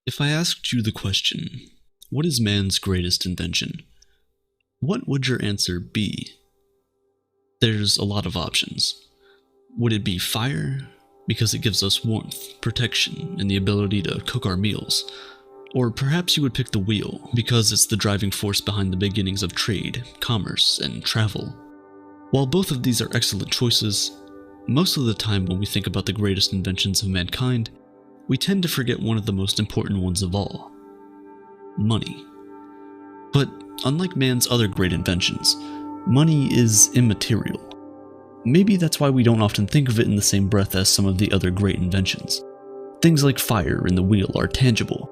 If I asked you the question, what is man's greatest invention? What would your answer be? There's a lot of options. Would it be fire? Because it gives us warmth, protection, and the ability to cook our meals. Or perhaps you would pick the wheel, because it's the driving force behind the beginnings of trade, commerce, and travel. While both of these are excellent choices, most of the time when we think about the greatest inventions of mankind, we tend to forget one of the most important ones of all: money. But unlike man's other great inventions, money is immaterial. Maybe that's why we don't often think of it in the same breath as some of the other great inventions. Things like fire and the wheel are tangible,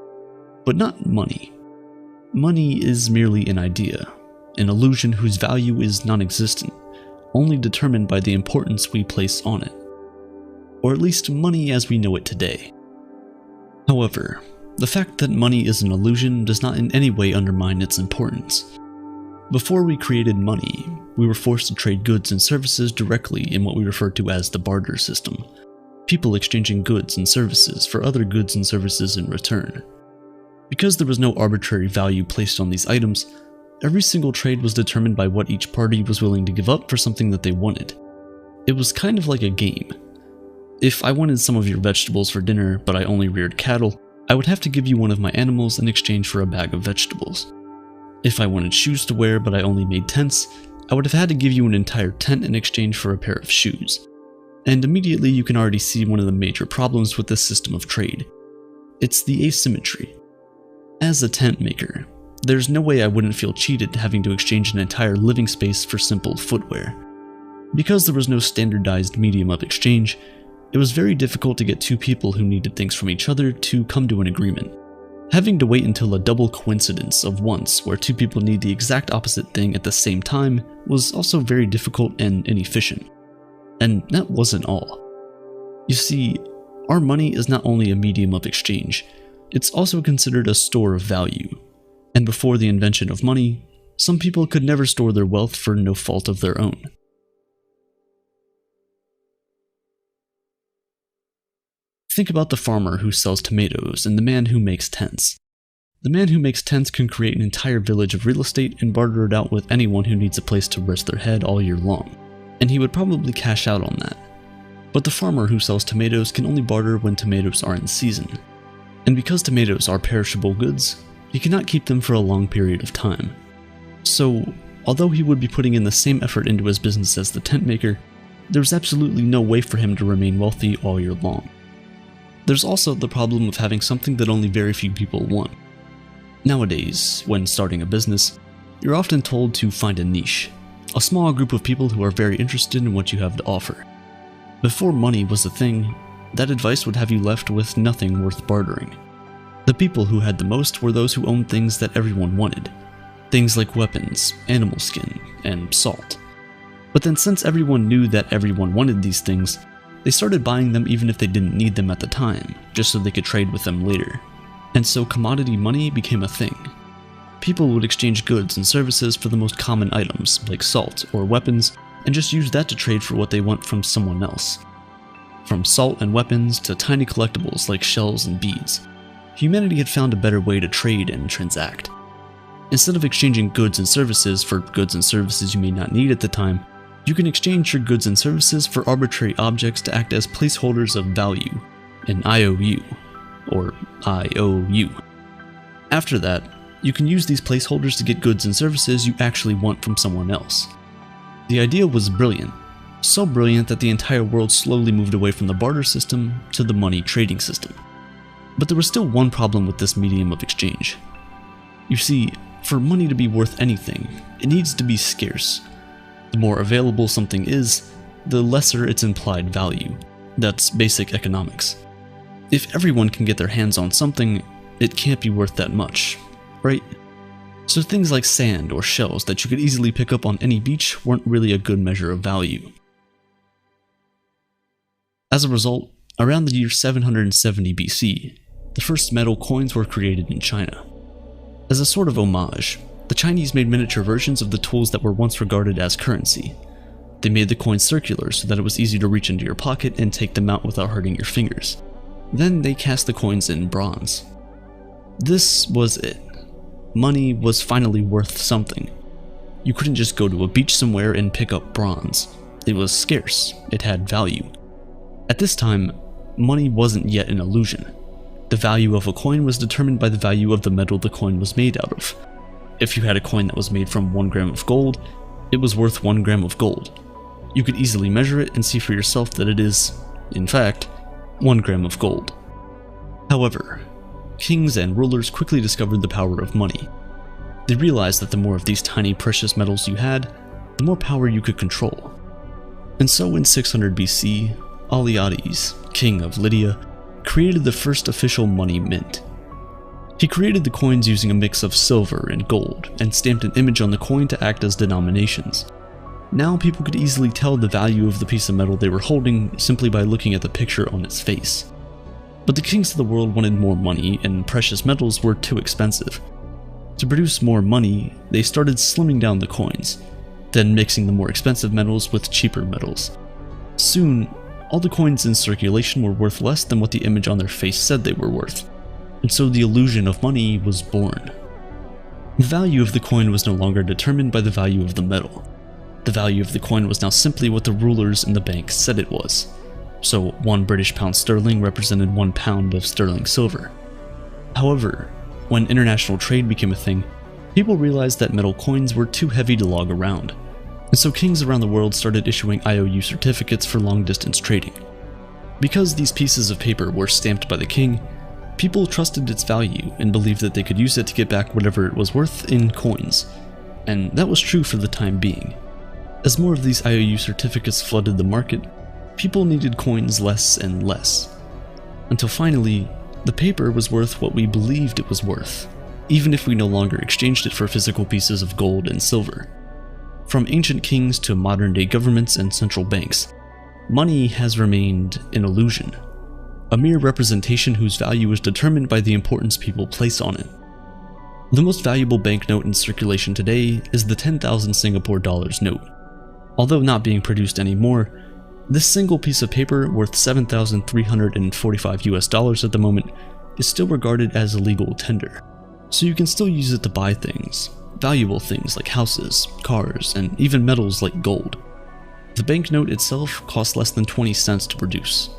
but not money. Money is merely an idea, an illusion whose value is non-existent, only determined by the importance we place on it. Or at least money as we know it today. However, the fact that money is an illusion does not in any way undermine its importance. Before we created money, we were forced to trade goods and services directly in what we refer to as the barter system, people exchanging goods and services for other goods and services in return. Because there was no arbitrary value placed on these items, every single trade was determined by what each party was willing to give up for something that they wanted. It was kind of like a game. If I wanted some of your vegetables for dinner, but I only reared cattle, I would have to give you one of my animals in exchange for a bag of vegetables. If I wanted shoes to wear, but I only made tents, I would have had to give you an entire tent in exchange for a pair of shoes. And immediately you can already see one of the major problems with this system of trade. It's the asymmetry. As a tent maker, there's no way I wouldn't feel cheated having to exchange an entire living space for simple footwear. Because there was no standardized medium of exchange, it was very difficult to get two people who needed things from each other to come to an agreement. Having to wait until a double coincidence of once where two people need the exact opposite thing at the same time was also very difficult and inefficient. And that wasn't all. You see, our money is not only a medium of exchange, it's also considered a store of value. And before the invention of money, some people could never store their wealth for no fault of their own. Think about the farmer who sells tomatoes and the man who makes tents. The man who makes tents can create an entire village of real estate and barter it out with anyone who needs a place to rest their head all year long, and he would probably cash out on that. But the farmer who sells tomatoes can only barter when tomatoes are in season. And because tomatoes are perishable goods, he cannot keep them for a long period of time. So, although he would be putting in the same effort into his business as the tent maker, there's absolutely no way for him to remain wealthy all year long. There's also the problem of having something that only very few people want. Nowadays, when starting a business, you're often told to find a niche, a small group of people who are very interested in what you have to offer. Before money was a thing, that advice would have you left with nothing worth bartering. The people who had the most were those who owned things that everyone wanted. Things like weapons, animal skin, and salt. But then since everyone knew that everyone wanted these things, they started buying them even if they didn't need them at the time, just so they could trade with them later. And so commodity money became a thing. People would exchange goods and services for the most common items, like salt or weapons, and just use that to trade for what they want from someone else. From salt and weapons to tiny collectibles like shells and beads, humanity had found a better way to trade and transact. Instead of exchanging goods and services for goods and services you may not need at the time, you can exchange your goods and services for arbitrary objects to act as placeholders of value, an IOU, or IOU. After that, you can use these placeholders to get goods and services you actually want from someone else. The idea was brilliant, so brilliant that the entire world slowly moved away from the barter system to the money trading system. But there was still one problem with this medium of exchange. You see, for money to be worth anything, it needs to be scarce. The more available something is, the lesser its implied value. That's basic economics. If everyone can get their hands on something, it can't be worth that much, right? So things like sand or shells that you could easily pick up on any beach weren't really a good measure of value. As a result, around the year 770 BC, the first metal coins were created in China. As a sort of homage, the Chinese made miniature versions of the tools that were once regarded as currency. They made the coins circular so that it was easy to reach into your pocket and take them out without hurting your fingers. Then they cast the coins in bronze. This was it. Money was finally worth something. You couldn't just go to a beach somewhere and pick up bronze. It was scarce. It had value. At this time, money wasn't yet an illusion. The value of a coin was determined by the value of the metal the coin was made out of. If you had a coin that was made from 1 gram of gold, it was worth 1 gram of gold. You could easily measure it and see for yourself that it is, in fact, 1 gram of gold. However, kings and rulers quickly discovered the power of money. They realized that the more of these tiny precious metals you had, the more power you could control. And so in 600 BC, Alyattes, king of Lydia, created the first official money mint. He created the coins using a mix of silver and gold, and stamped an image on the coin to act as denominations. Now people could easily tell the value of the piece of metal they were holding simply by looking at the picture on its face. But the kings of the world wanted more money, and precious metals were too expensive. To produce more money, they started slimming down the coins, then mixing the more expensive metals with cheaper metals. Soon, all the coins in circulation were worth less than what the image on their face said they were worth, and so the illusion of money was born. The value of the coin was no longer determined by the value of the metal. The value of the coin was now simply what the rulers in the bank said it was. So 1 British pound sterling represented 1 pound of sterling silver. However, when international trade became a thing, people realized that metal coins were too heavy to lug around, and so kings around the world started issuing IOU certificates for long-distance trading. Because these pieces of paper were stamped by the king, people trusted its value and believed that they could use it to get back whatever it was worth in coins, and that was true for the time being. As more of these IOU certificates flooded the market, people needed coins less and less, until finally, the paper was worth what we believed it was worth, even if we no longer exchanged it for physical pieces of gold and silver. From ancient kings to modern-day governments and central banks, money has remained an illusion, a mere representation whose value is determined by the importance people place on it. The most valuable banknote in circulation today is the 10,000 Singapore dollars note. Although not being produced anymore, this single piece of paper worth 7,345 US dollars at the moment is still regarded as a legal tender, so you can still use it to buy things, valuable things like houses, cars, and even metals like gold. The banknote itself costs less than 20 cents to produce,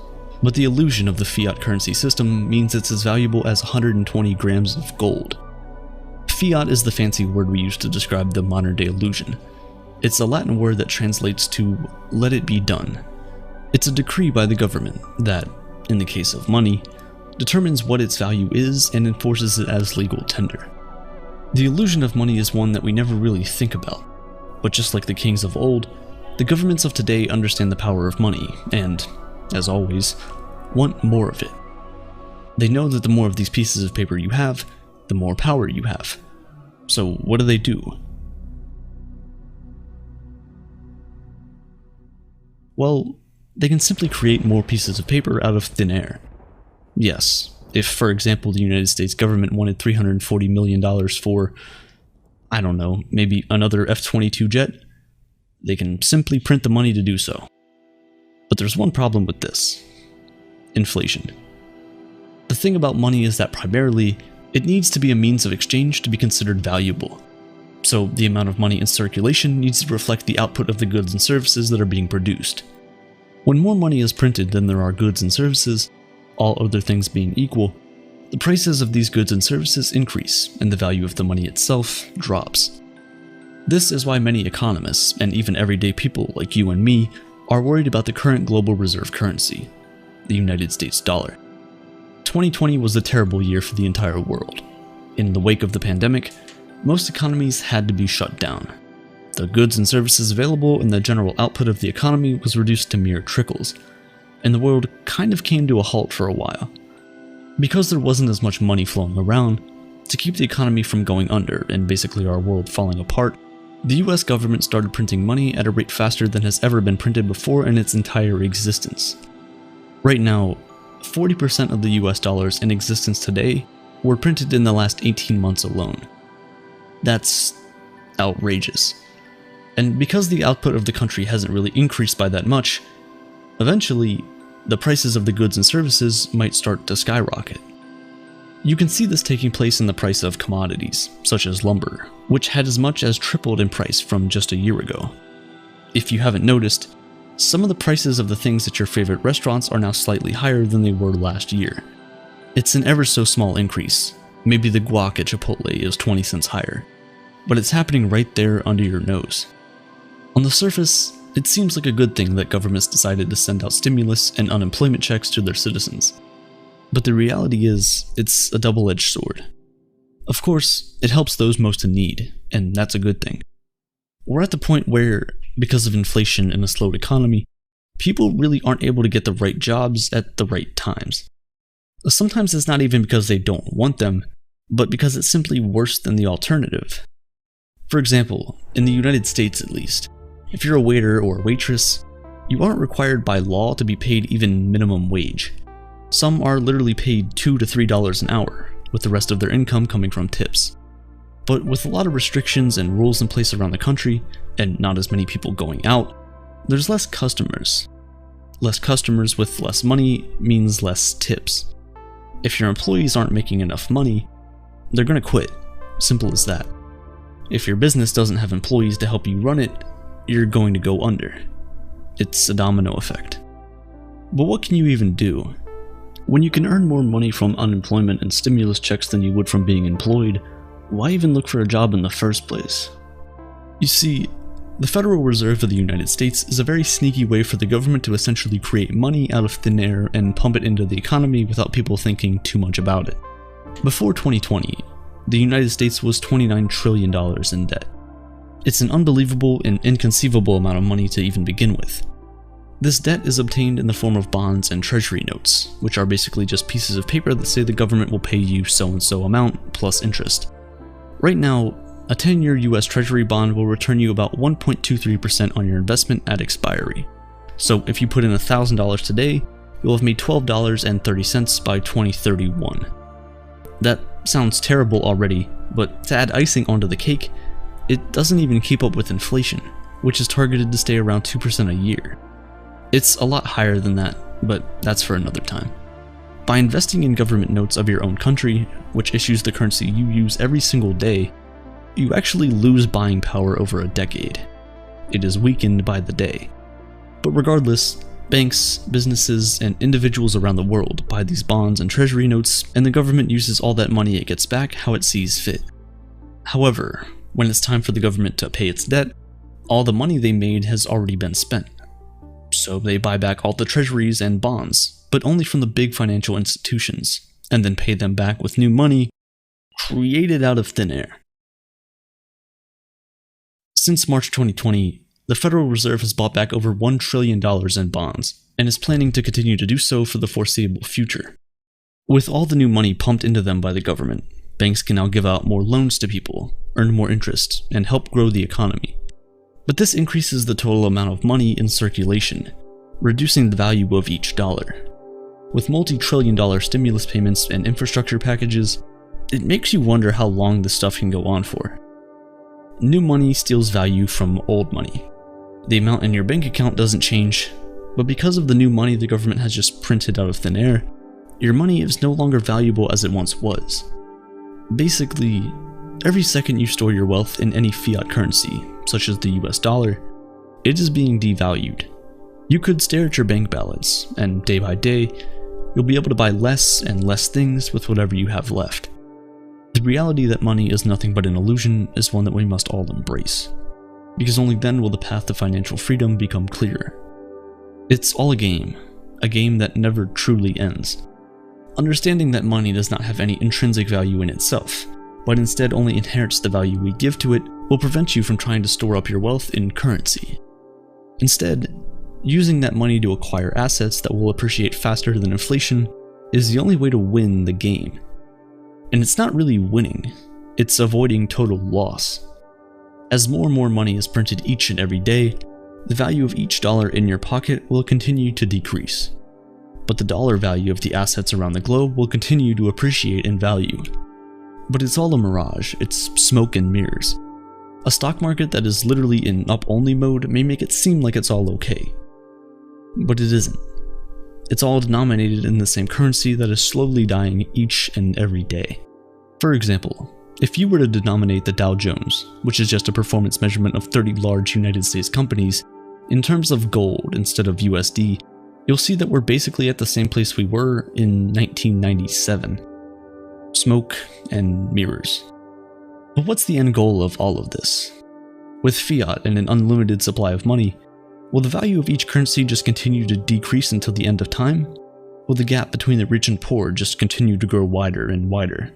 but the illusion of the fiat currency system means it's as valuable as 120 grams of gold. Fiat is the fancy word we use to describe the modern-day illusion. It's a Latin word that translates to "let it be done." It's a decree by the government that, in the case of money, determines what its value is and enforces it as legal tender. The illusion of money is one that we never really think about, but just like the kings of old, the governments of today understand the power of money and, as always, want more of it. They know that the more of these pieces of paper you have, the more power you have. So what do? Well, they can simply create more pieces of paper out of thin air. Yes, if, for example, the United States government wanted $340 million for, I don't know, maybe another F-22 jet, they can simply print the money to do so. But there's one problem with this: inflation. The thing about money is that primarily, it needs to be a means of exchange to be considered valuable. So the amount of money in circulation needs to reflect the output of the goods and services that are being produced. When more money is printed than there are goods and services, all other things being equal, the prices of these goods and services increase and the value of the money itself drops. This is why many economists, and even everyday people like you and me, are worried about the current global reserve currency, the United States dollar. 2020 was a terrible year for the entire world. In the wake of the pandemic, most economies had to be shut down. The goods and services available and the general output of the economy was reduced to mere trickles, and the world kind of came to a halt for a while. Because there wasn't as much money flowing around, to keep the economy from going under and basically our world falling apart, the US government started printing money at a rate faster than has ever been printed before in its entire existence. Right now, 40% of the US dollars in existence today were printed in the last 18 months alone. That's outrageous. And because the output of the country hasn't really increased by that much, eventually, the prices of the goods and services might start to skyrocket. You can see this taking place in the price of commodities, such as lumber, which had as much as tripled in price from just a year ago. If you haven't noticed, some of the prices of the things at your favorite restaurants are now slightly higher than they were last year. It's an ever so small increase. Maybe the guac at Chipotle is 20 cents higher, but it's happening right there under your nose. On the surface, it seems like a good thing that governments decided to send out stimulus and unemployment checks to their citizens. But the reality is, it's a double-edged sword. Of course, it helps those most in need, and that's a good thing. We're at the point where, because of inflation and a slowed economy, people really aren't able to get the right jobs at the right times. Sometimes it's not even because they don't want them, but because it's simply worse than the alternative. For example, in the United States at least, if you're a waiter or a waitress, you aren't required by law to be paid even minimum wage. Some are literally paid $2 to $3 an hour, with the rest of their income coming from tips. But with a lot of restrictions and rules in place around the country, and not as many people going out, there's less customers. Less customers with less money means less tips. If your employees aren't making enough money, they're gonna quit. Simple as that. If your business doesn't have employees to help you run it, you're going to go under. It's a domino effect. But what can you even do? When you can earn more money from unemployment and stimulus checks than you would from being employed, why even look for a job in the first place? You see, the Federal Reserve of the United States is a very sneaky way for the government to essentially create money out of thin air and pump it into the economy without people thinking too much about it. Before 2020, the United States was $29 trillion in debt. It's an unbelievable and inconceivable amount of money to even begin with. This debt is obtained in the form of bonds and treasury notes, which are basically just pieces of paper that say the government will pay you so-and-so amount plus interest. Right now, a 10-year US Treasury bond will return you about 1.23% on your investment at expiry. So if you put in $1,000 today, you'll have made $12.30 by 2031. That sounds terrible already, but to add icing onto the cake, it doesn't even keep up with inflation, which is targeted to stay around 2% a year. It's a lot higher than that, but that's for another time. By investing in government notes of your own country, which issues the currency you use every single day, you actually lose buying power over a decade. It is weakened by the day. But regardless, banks, businesses, and individuals around the world buy these bonds and treasury notes, and the government uses all that money it gets back how it sees fit. However, when it's time for the government to pay its debt, all the money they made has already been spent. So they buy back all the treasuries and bonds, but only from the big financial institutions, and then pay them back with new money created out of thin air. Since March 2020, the Federal Reserve has bought back over $1 trillion in bonds, and is planning to continue to do so for the foreseeable future. With all the new money pumped into them by the government, banks can now give out more loans to people, earn more interest, and help grow the economy. But this increases the total amount of money in circulation, reducing the value of each dollar. With multi-trillion-dollar stimulus payments and infrastructure packages, it makes you wonder how long this stuff can go on for. New money steals value from old money. The amount in your bank account doesn't change, but because of the new money the government has just printed out of thin air, your money is no longer valuable as it once was. Basically, every second you store your wealth in any fiat currency, such as the US dollar, it is being devalued. You could stare at your bank balance, and day by day, you'll be able to buy less and less things with whatever you have left. The reality that money is nothing but an illusion is one that we must all embrace, because only then will the path to financial freedom become clearer. It's all a game that never truly ends. Understanding that money does not have any intrinsic value in itself, but instead only inherits the value we give to it, will prevent you from trying to store up your wealth in currency. Instead, using that money to acquire assets that will appreciate faster than inflation is the only way to win the game. And it's not really winning, it's avoiding total loss. As more and more money is printed each and every day, the value of each dollar in your pocket will continue to decrease. But the dollar value of the assets around the globe will continue to appreciate in value. But it's all a mirage, it's smoke and mirrors. A stock market that is literally in up-only mode may make it seem like it's all okay. But it isn't. it's all denominated in the same currency that is slowly dying each and every day. For example, if you were to denominate the Dow Jones, which is just a performance measurement of 30 large United States companies, in terms of gold instead of USD, you'll see that we're basically at the same place we were in 1997. Smoke and mirrors. But what's the end goal of all of this? With fiat and an unlimited supply of money, will the value of each currency just continue to decrease until the end of time? Will the gap between the rich and poor just continue to grow wider and wider?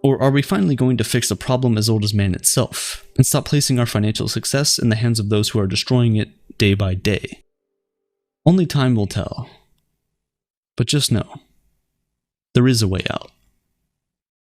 Or are we finally going to fix a problem as old as man itself, and stop placing our financial success in the hands of those who are destroying it day by day? Only time will tell. But just know, there is a way out.